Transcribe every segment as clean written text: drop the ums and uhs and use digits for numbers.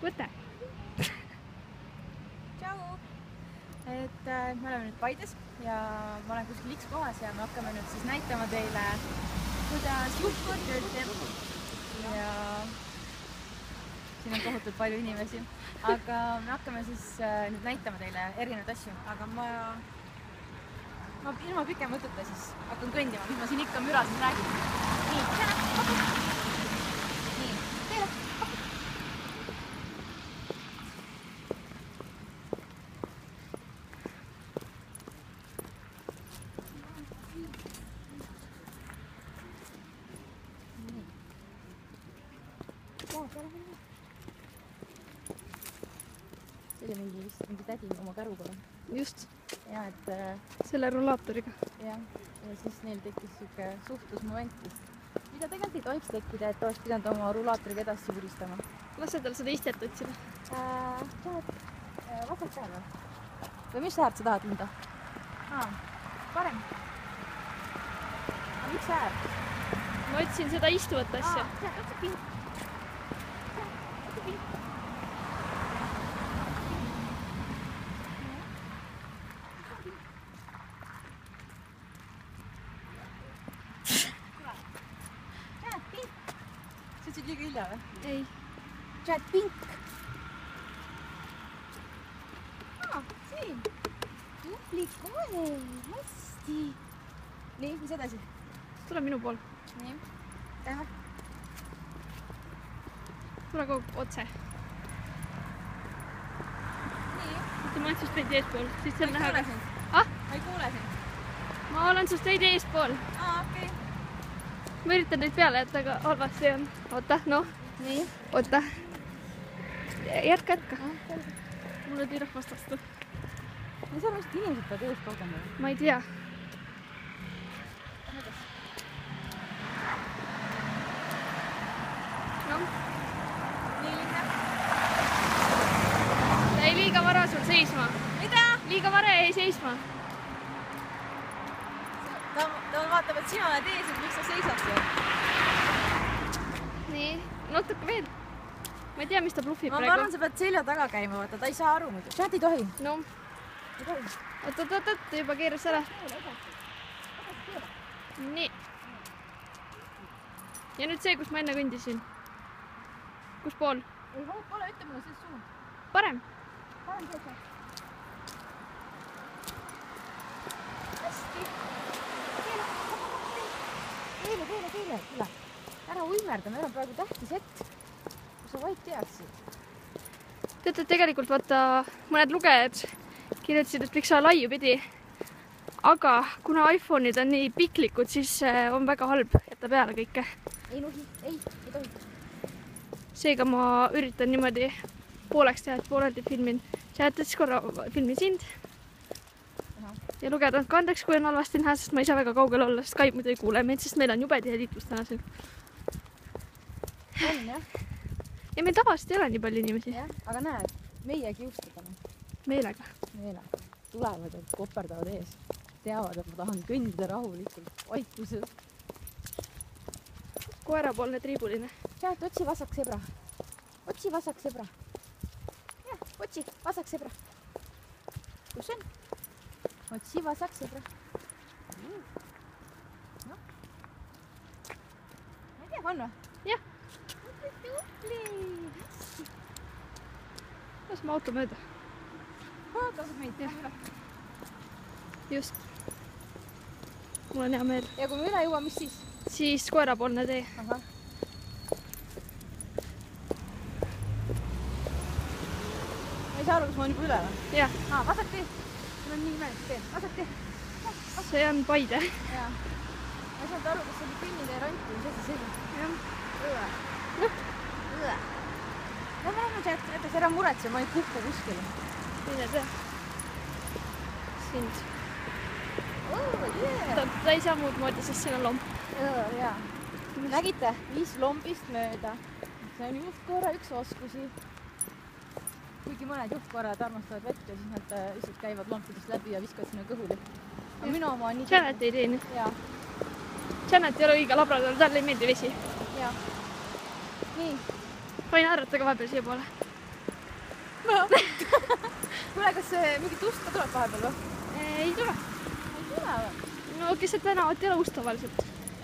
võte. Tšau! Me oleme nüüd Paides ja ma olen kuskil X kohas ja me hakkame nüüd siis näitama teile, kuidas juhtkord tööd teeb. Ja siin on tohutult palju inimesi. Aga me hakkame siis nüüd näitama teile erinevaid asju. Aga ma ilma pikem mõtuta siis hakkan kõndima, mis ma siin ikka mürases räägin. Nii, nii, teile. See oli mingi tädi oma käruga. Just. Ja, et selle rulaatoriga. Ja siis neil tekkis siuke suhtlusmoment, mida tegelikult ei tohiks tekkida, et oleks pidanud oma rulaatoriga edasi vuristama. Lase tal seda istet otsida. Vasalt käe või? Või mis äärt sa tahad linda? Parem. Aga miks äärt? Ma otsin seda istuvat asja. Otsi pink. Sa ütsid liiga hilja või? Ei. Chat pink. Siin. Tubli kohe. Hästi. Nii, mis edasi? Tule minu pool. Nii. Teeme. Tule kogu otse. Nii. Ma olen sust veidi eespool. Siis seal näha. Ma ei kuule sind. Ma olen sust veidi eespool. Okei. Ma üritan neid peale jätta, aga halvasti on. Oota, noh. Nii. Oota. Jätka. Mulle tüürab vastastu. Ja seal on vist inimesed peavad ees kogemale. Ma ei tea. No. Nii linna. Ta ei liiga vara sul seisma. Mida? Liiga vara ei seisma. Ta vaatab, et sina oled ees, et miks sa seisad seal. Nii, natuke veel. Ma ei tea, mis ta bluffib praegu. Ma arvan, sa pead selja taga käima, vaata, ta ei saa aru muidu. Chat ei tohi. No. Ei tohi. Oot, ta juba keeras ära. Nii. Ja nüüd see, kus ma enne kõndisin. Kus pool? Ei, pole, ütle mulle selles suunas. Parem. Parem teed. Hästi. Keele. Ära uimerda, meil on praegu tähtis hetk, kui sa vaid teaksid. Teate, tegelikult vaata, mõned lugejad kirjutasid, et võiks olla laiupidi. Aga kuna iPhone'id on nii piklikud, siis on väga halb jätta peale kõike. Ei nuhi, ei tohi. Seega ma üritan niimoodi pooleks teha, et pooleldi filmin. Siis korra filmin sind. Ja lugejad on kandeks, kui on halvasti näha, sest ma ei saa väga kaugel olla, sest Skype muidu ei kuule meid, sest meil on jube tihe liiklus täna siin. On, jah? Ja meil tavaliselt ei ole nii palju inimesi. Jah, aga näed, meie kiustadame. Meelega. Tulevad ja koperdavad ees. Teavad, et ma tahan kõndida rahulikult, vaikuses. Koerapoolne triibuline. Chat, otsi vasak sebra. Jah, otsi vasak sebra. Kus on? Otsi vasak sebra. No. Ma ei tea, on või? Jah. Tubli. Las ma auto mööda. Tasub meid. Just. Mul on hea meel. Ja kui me üle jõua, mis siis? Siis koerapoolne tee. Aha. Ma ei saa aru, kas ma olen juba üle või? Jah. Vasak tee. Mul on nii imelik tee. Vasak tee. See on Paide. Jaa. Ma ei saanud aru, kas see oli kõnnitee rant või mis asi see oli. Jah. No ma lähen Chat, jätaks ära muretse, ma ei kukku kuskile. Mine tea. Sind. Yeah. Ta ei saa muud moodi, sest siin on lomp. Jaa. Nägite? 5 lombist mööda. See on juhtkoora üks oskusi. Kuigi mõned juhtkoorad armastavad vett ja siis nad lihtsalt käivad lompidest läbi ja viskavad sinna kõhuli. Aga minu oma on nii... Janet ei tee nii. Jaa. Janet ei ole õige labrador, talle ei meeldi vesi. Jaa. Nii. Võin haarata ka vahepeal siia poole. kuule, kas mingit ust ka tuleb vahepeal või? Ei tule. Ei tule või? No keset tänavat ei ole ust tavaliselt.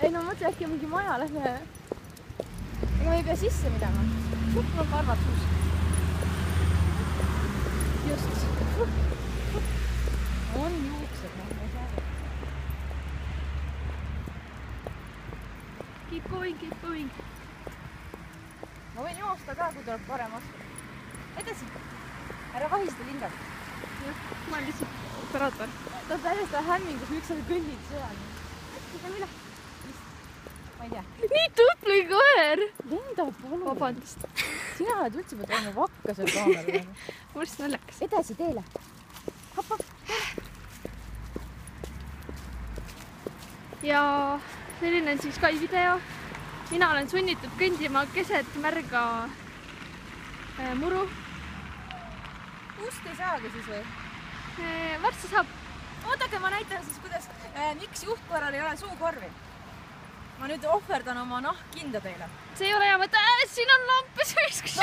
Ei no mõtle, äkki on mingi maja, lähme. Ega me ei pea sisse minema. Mul on karvad suus. Just. On juuksed, noh, ma ei saa. Keep going, keep going. Ma võin joosta ka, kui tuleb parem astu. Edasi. Ära vahi seda lindab. Jah, ma olen lihtsalt operaator. Ta on täiesti hämmingus, miks sa kõnnid seal. Lähme üle. Ma ei tea. Nii tubli koer! Linda, palun. Vabandust. Sina oled üldse pead olema vakka seal kaamerale. Mul on lihtsalt naljakas. Edasi teele. Hop, hop. Ja selline on siis Kai video. Mina olen sunnitud kõndima keset märga muru. Ust ei saagi siis või? Varsti saab. Oodake, ma näitan siis, kuidas, miks juhtkoeral ei ole suukorvi. Ma nüüd ohverdan oma nahkkinda teile. See ei ole hea mõte. Siin on lampi, sa viskas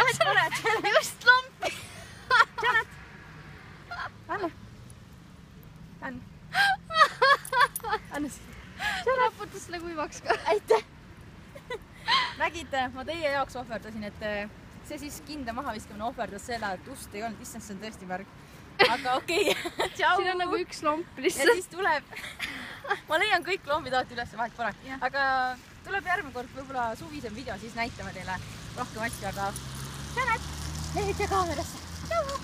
just lampi. Janet! Anne! Anne! Anne siis. See raputas nagu kuivaks ka. Aitäh! Nägite, ma teie jaoks ohverdasin, et see siis kinda maha viskamine ohverdas selle, et ust ei olnud. Issand, see on tõesti märg. Aga okei. Tšau! Siin on nagu üks lomp Ja lihtsalt. siis tuleb... Ma leian kõik lombid alati üles, vahet pole. Aga tuleb järgmine kord võib-olla suvisem video, siis näitame teile rohkem asju, aga... Janet! Leidke kaamerasse! Tšau!